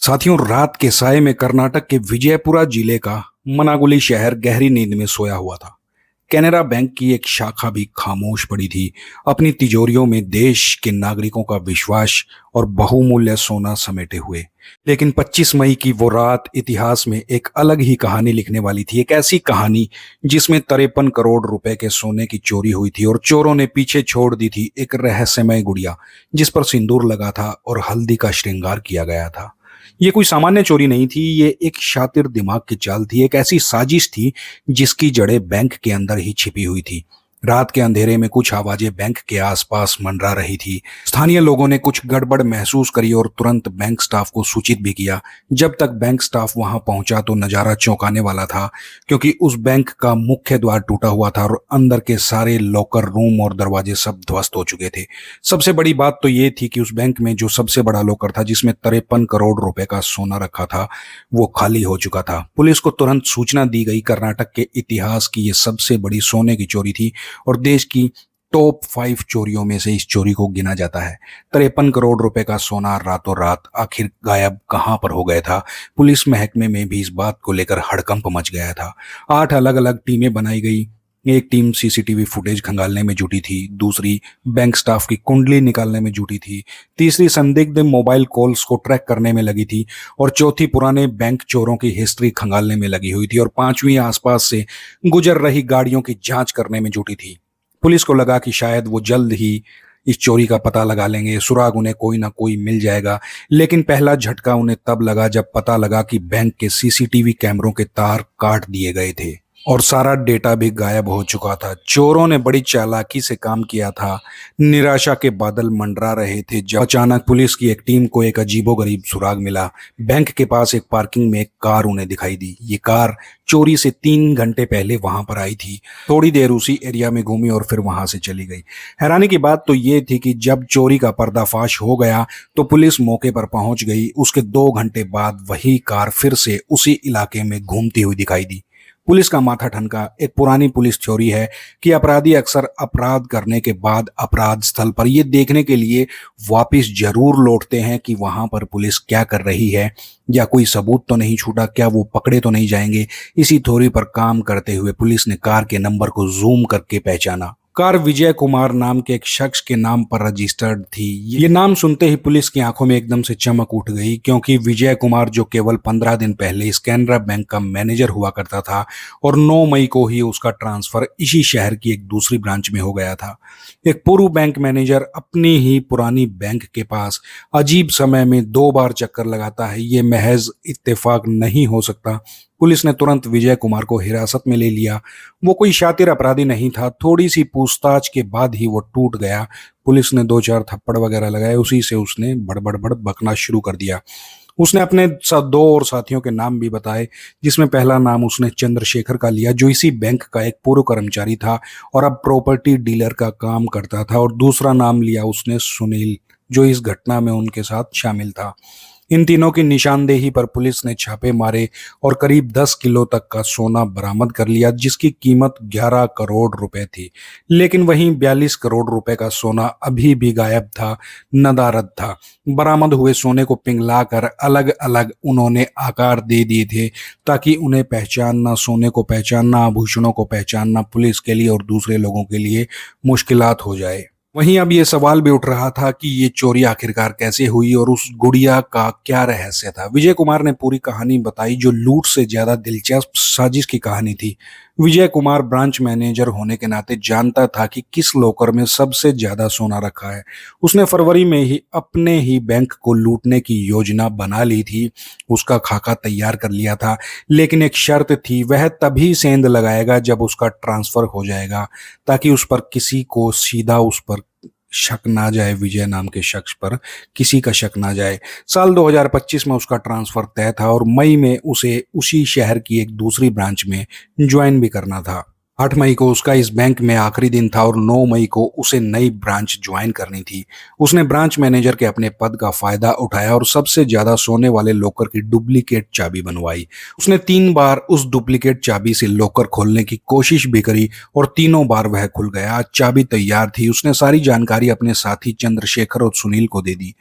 साथियों, रात के साये में कर्नाटक के विजयपुरा जिले का मनागुली शहर गहरी नींद में सोया हुआ था। कैनरा बैंक की एक शाखा भी खामोश पड़ी थी, अपनी तिजोरियों में देश के नागरिकों का विश्वास और बहुमूल्य सोना समेटे हुए। लेकिन 25 मई की वो रात इतिहास में एक अलग ही कहानी लिखने वाली थी। एक ऐसी कहानी जिसमें 53 करोड़ रुपए के सोने की चोरी हुई थी और चोरों ने पीछे छोड़ दी थी एक रहस्यमय गुड़िया जिस पर सिंदूर लगा था और हल्दी का श्रृंगार किया गया था। ये कोई सामान्य चोरी नहीं थी, ये एक शातिर दिमाग की चाल थी, एक ऐसी साजिश थी जिसकी जड़ें बैंक के अंदर ही छिपी हुई थी। रात के अंधेरे में कुछ आवाजें बैंक के आसपास मंडरा रही थी। स्थानीय लोगों ने कुछ गड़बड़ महसूस करी और तुरंत बैंक स्टाफ को सूचित भी किया। जब तक बैंक स्टाफ वहां पहुंचा तो नजारा चौंकाने वाला था, क्योंकि उस बैंक का मुख्य द्वार टूटा हुआ था और अंदर के सारे लॉकर रूम और दरवाजे सब ध्वस्त हो चुके थे। सबसे बड़ी बात तो ये थी कि उस बैंक में जो सबसे बड़ा लॉकर था, जिसमें 53 करोड़ रुपए का सोना रखा था, वो खाली हो चुका था। पुलिस को तुरंत सूचना दी गई। कर्नाटक के इतिहास की ये सबसे बड़ी सोने की चोरी थी और देश की टॉप 5 चोरियों में से इस चोरी को गिना जाता है। 53 करोड़ रुपए का सोना रातों रात आखिर गायब कहां पर हो गया था? पुलिस महकमे में भी इस बात को लेकर हड़कंप मच गया था। 8 अलग अलग टीमें बनाई गई। एक टीम सीसीटीवी फुटेज खंगालने में जुटी थी, दूसरी बैंक स्टाफ की कुंडली निकालने में जुटी थी, तीसरी संदिग्ध मोबाइल कॉल्स को ट्रैक करने में लगी थी और चौथी पुराने बैंक चोरों की हिस्ट्री खंगालने में लगी हुई थी और पांचवी आसपास से गुजर रही गाड़ियों की जांच करने में जुटी थी। पुलिस को लगा कि शायद वो जल्द ही इस चोरी का पता लगा लेंगे, सुराग उन्हें कोई ना कोई मिल जाएगा। लेकिन पहला झटका उन्हें तब लगा जब पता लगा कि बैंक के सीसीटीवी कैमरों के तार काट दिए गए थे और सारा डेटा भी गायब हो चुका था। चोरों ने बड़ी चालाकी से काम किया था। निराशा के बादल मंडरा रहे थे जब अचानक पुलिस की एक टीम को एक अजीबोगरीब सुराग मिला। बैंक के पास एक पार्किंग में एक कार उन्हें दिखाई दी। ये कार चोरी से 3 घंटे पहले वहां पर आई थी, थोड़ी देर उसी एरिया में घूमी और फिर वहां से चली गई। हैरानी की बात तो ये थी कि जब चोरी का पर्दाफाश हो गया तो पुलिस मौके पर पहुंच गई। उसके 2 घंटे बाद वही कार फिर से उसी इलाके में घूमती हुई दिखाई दी। पुलिस का माथा ठनका। एक पुरानी पुलिस थ्योरी है कि अपराधी अक्सर अपराध करने के बाद अपराध स्थल पर ये देखने के लिए वापस जरूर लौटते हैं कि वहां पर पुलिस क्या कर रही है, या कोई सबूत तो नहीं छूटा, क्या वो पकड़े तो नहीं जाएंगे। इसी थ्योरी पर काम करते हुए पुलिस ने कार के नंबर को जूम करके पहचाना। कार विजय कुमार नाम के एक शख्स के नाम पर रजिस्टर्ड थी। ये नाम सुनते ही पुलिस की आंखों में एकदम से चमक उठ गई, क्योंकि विजय कुमार जो केवल 15 दिन पहले इस कैनरा बैंक का मैनेजर हुआ करता था और 9 मई को ही उसका ट्रांसफर इसी शहर की एक दूसरी ब्रांच में हो गया था। एक पूर्व बैंक मैनेजर अपनी ही पुरानी बैंक के पास अजीब समय में 2 बार चक्कर लगाता है, ये महज इत्तेफाक नहीं हो सकता। पुलिस ने तुरंत विजय कुमार को हिरासत में ले लिया। वो कोई शातिर अपराधी नहीं था। थोड़ी सी पूछताछ के बाद ही वो टूट गया। पुलिस ने 2-4 थप्पड़ वगैरह लगाए, उसी से उसने बड़बड़ बकना शुरू कर दिया। उसने अपने 2 और साथियों के नाम भी बताए, जिसमें पहला नाम उसने चंद्रशेखर का लिया, जो इसी बैंक का एक पूर्व कर्मचारी था और अब प्रॉपर्टी डीलर का काम करता था, और दूसरा नाम लिया उसने सुनील, जो इस घटना में उनके साथ शामिल था। इन तीनों की निशानदेही पर पुलिस ने छापे मारे और करीब 10 किलो तक का सोना बरामद कर लिया, जिसकी कीमत 11 करोड़ रुपए थी। लेकिन वहीं 42 करोड़ रुपए का सोना अभी भी गायब था, नदारद था। बरामद हुए सोने को पिघलाकर अलग अलग उन्होंने आकार दे दिए थे, ताकि उन्हें पहचानना, सोने को पहचानना, आभूषणों को पहचानना पुलिस के लिए और दूसरे लोगों के लिए मुश्किलात हो जाए। वहीं अब ये सवाल भी उठ रहा था कि ये चोरी आखिरकार कैसे हुई और उस गुड़िया का क्या रहस्य था। विजय कुमार ने पूरी कहानी बताई, जो लूट से ज्यादा दिलचस्प साजिश की कहानी थी। विजय कुमार ब्रांच मैनेजर होने के नाते जानता था कि किस लॉकर में सबसे ज्यादा सोना रखा है। उसने फरवरी में ही अपने ही बैंक को लूटने की योजना बना ली थी, उसका खाका तैयार कर लिया था। लेकिन एक शर्त थी, वह तभी सेंध लगाएगा जब उसका ट्रांसफर हो जाएगा, ताकि उस पर किसी को सीधा उस पर शक ना जाए, विजय नाम के शख्स पर किसी का शक ना जाए। साल 2025 में उसका ट्रांसफर तय था और मई में उसे उसी शहर की एक दूसरी ब्रांच में ज्वाइन भी करना था। 8 मई को उसका इस बैंक में आखिरी दिन था और 9 मई को उसे नई ब्रांच ज्वाइन करनी थी। उसने ब्रांच मैनेजर के अपने पद का फायदा उठाया और सबसे ज्यादा सोने वाले लॉकर की डुप्लीकेट चाबी बनवाई। उसने 3 बार उस डुप्लीकेट चाबी से लॉकर खोलने की कोशिश भी करी और तीनों बार वह खुल गया। चाबी तैयार थी। उसने सारी जानकारी अपने साथी चंद्रशेखर और सुनील को दे दी,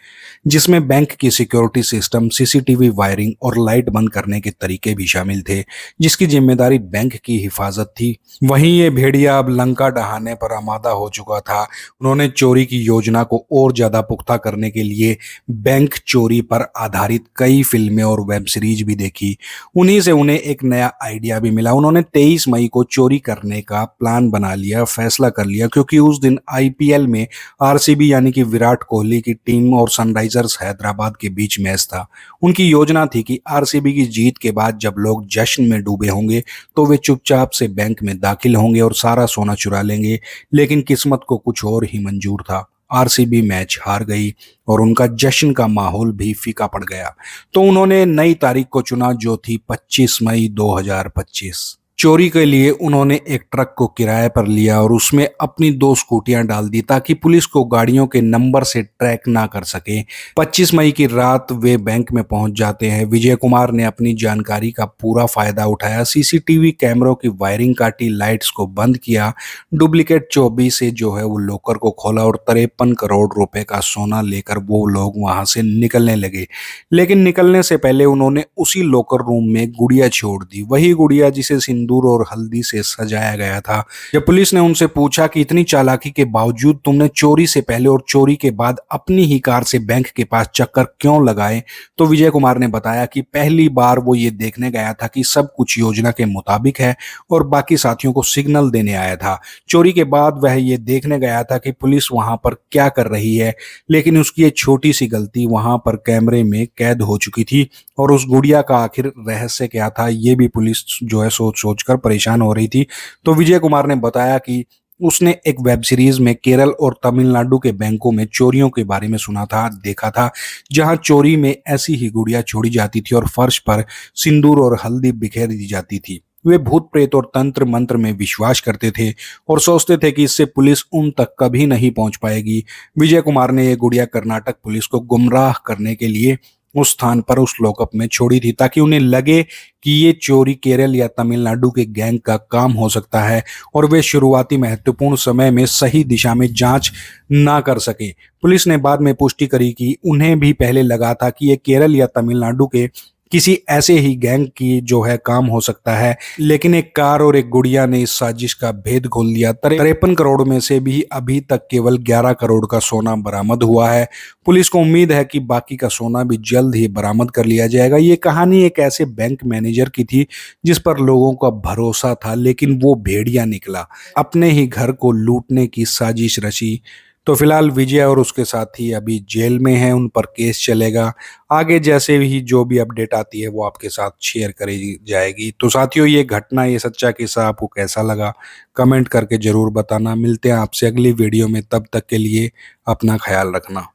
जिसमें बैंक की सिक्योरिटी सिस्टम, सीसीटीवी वायरिंग और लाइट बंद करने के तरीके भी शामिल थे, जिसकी जिम्मेदारी बैंक की हिफाजत थी। वहीं ये भेड़िया अब लंका ढहाने पर आमादा हो चुका था। उन्होंने चोरी की योजना को और ज्यादा पुख्ता करने के लिए बैंक चोरी पर आधारित कई फिल्में और वेब सीरीज भी देखी। उन्हीं से उन्हें एक नया आइडिया भी मिला। उन्होंने 23 मई को चोरी करने का प्लान बना लिया, फैसला कर लिया, क्योंकि उस दिन आईपीएल में आरसीबी यानी कि विराट कोहली की टीम और सनराइजर्स हैदराबाद के बीच मैच था। उनकी योजना थी कि आरसीबी की जीत के बाद जब लोग जश्न में डूबे होंगे तो वे चुपचाप से बैंक में दाखिल होंगे और सारा सोना चुरा लेंगे। लेकिन किस्मत को कुछ और ही मंजूर था। आरसीबी मैच हार गई और उनका जश्न का माहौल भी फीका पड़ गया। तो उन्होंने नई तारीख को चुना, जो थी 25 मई 2025। चोरी के लिए उन्होंने एक ट्रक को किराए पर लिया और उसमें अपनी 2 स्कूटियां डाल दी ताकि पुलिस को गाड़ियों के नंबर से ट्रैक ना कर सके। 25 मई की रात वे बैंक में पहुंच जाते हैं। विजय कुमार ने अपनी जानकारी का पूरा फायदा उठाया, सीसीटीवी कैमरों की वायरिंग काटी, लाइट्स को बंद किया, डुप्लीकेट चाबी से जो है वो लॉकर को खोला और 53 करोड़ रुपए का सोना लेकर वो लोग वहां से निकलने लगे। लेकिन निकलने से पहले उन्होंने उसी लॉकर रूम में गुड़िया छोड़ दी, वही गुड़िया जिसे सिंदूर और हल्दी से सजाया गया था। जब पुलिस ने उनसे पूछा कि इतनी चालाकी के बावजूद तुमने चोरी से पहले और चोरी के बाद अपनी ही कार से बैंक के पास चक्कर क्यों लगाए, तो विजय कुमार ने बताया कि पहली बार वो ये देखने गया था कि सब कुछ योजना के मुताबिक है और बाकी साथियों को सिग्नल देने आया था। चोरी के बाद वह ये देखने गया था कि पुलिस वहां पर क्या कर रही है, लेकिन उसकी एक छोटी सी गलती वहां पर कैमरे में कैद हो चुकी थी और उस गुड़िया का आखिर रहस्य क्या था, ये भी पुलिस जो है सोच सोच कर परेशान हो रही थी। तो विजय कुमार ने बताया कि उसने एक वेब सीरीज में केरल और तमिलनाडु के बैंकों में चोरियों के बारे में सुना था, देखा था, जहां चोरी में ऐसी ही गुड़िया छोड़ी जाती थी और फर्श पर सिंदूर और हल्दी बिखेर दी जाती थी। वे भूत प्रेत और तंत्र मंत्र में विश्वास करते थे और सोचते थे कि इससे पुलिस उन तक कभी नहीं पहुंच पाएगी। विजय कुमार ने यह गुड़िया कर्नाटक पुलिस को गुमराह करने के लिए उस स्थान पर, उस लॉकअप में छोड़ी थी, ताकि उन्हें लगे कि ये चोरी केरल या तमिलनाडु के गैंग का काम हो सकता है और वे शुरुआती महत्वपूर्ण समय में सही दिशा में जांच ना कर सके। पुलिस ने बाद में पुष्टि करी कि उन्हें भी पहले लगा था कि ये केरल या तमिलनाडु के किसी ऐसे ही गैंग की जो है काम हो सकता है, लेकिन एक कार और एक गुड़िया ने इस साजिश का भेद खोल दिया। 53 करोड़ में से भी अभी तक केवल 11 करोड़ का सोना बरामद हुआ है। पुलिस को उम्मीद है कि बाकी का सोना भी जल्द ही बरामद कर लिया जाएगा। ये कहानी एक ऐसे बैंक मैनेजर की थी जिस पर लोगों का भरोसा था, लेकिन वो भेड़िया निकला, अपने ही घर को लूटने की साजिश रची। तो फिलहाल विजय और उसके साथी अभी जेल में हैं, उन पर केस चलेगा। आगे जैसे भी जो भी अपडेट आती है वो आपके साथ शेयर करी जाएगी। तो साथियों, ये घटना, ये सच्चा किस्सा आपको कैसा लगा, कमेंट करके जरूर बताना। मिलते हैं आपसे अगली वीडियो में, तब तक के लिए अपना ख्याल रखना।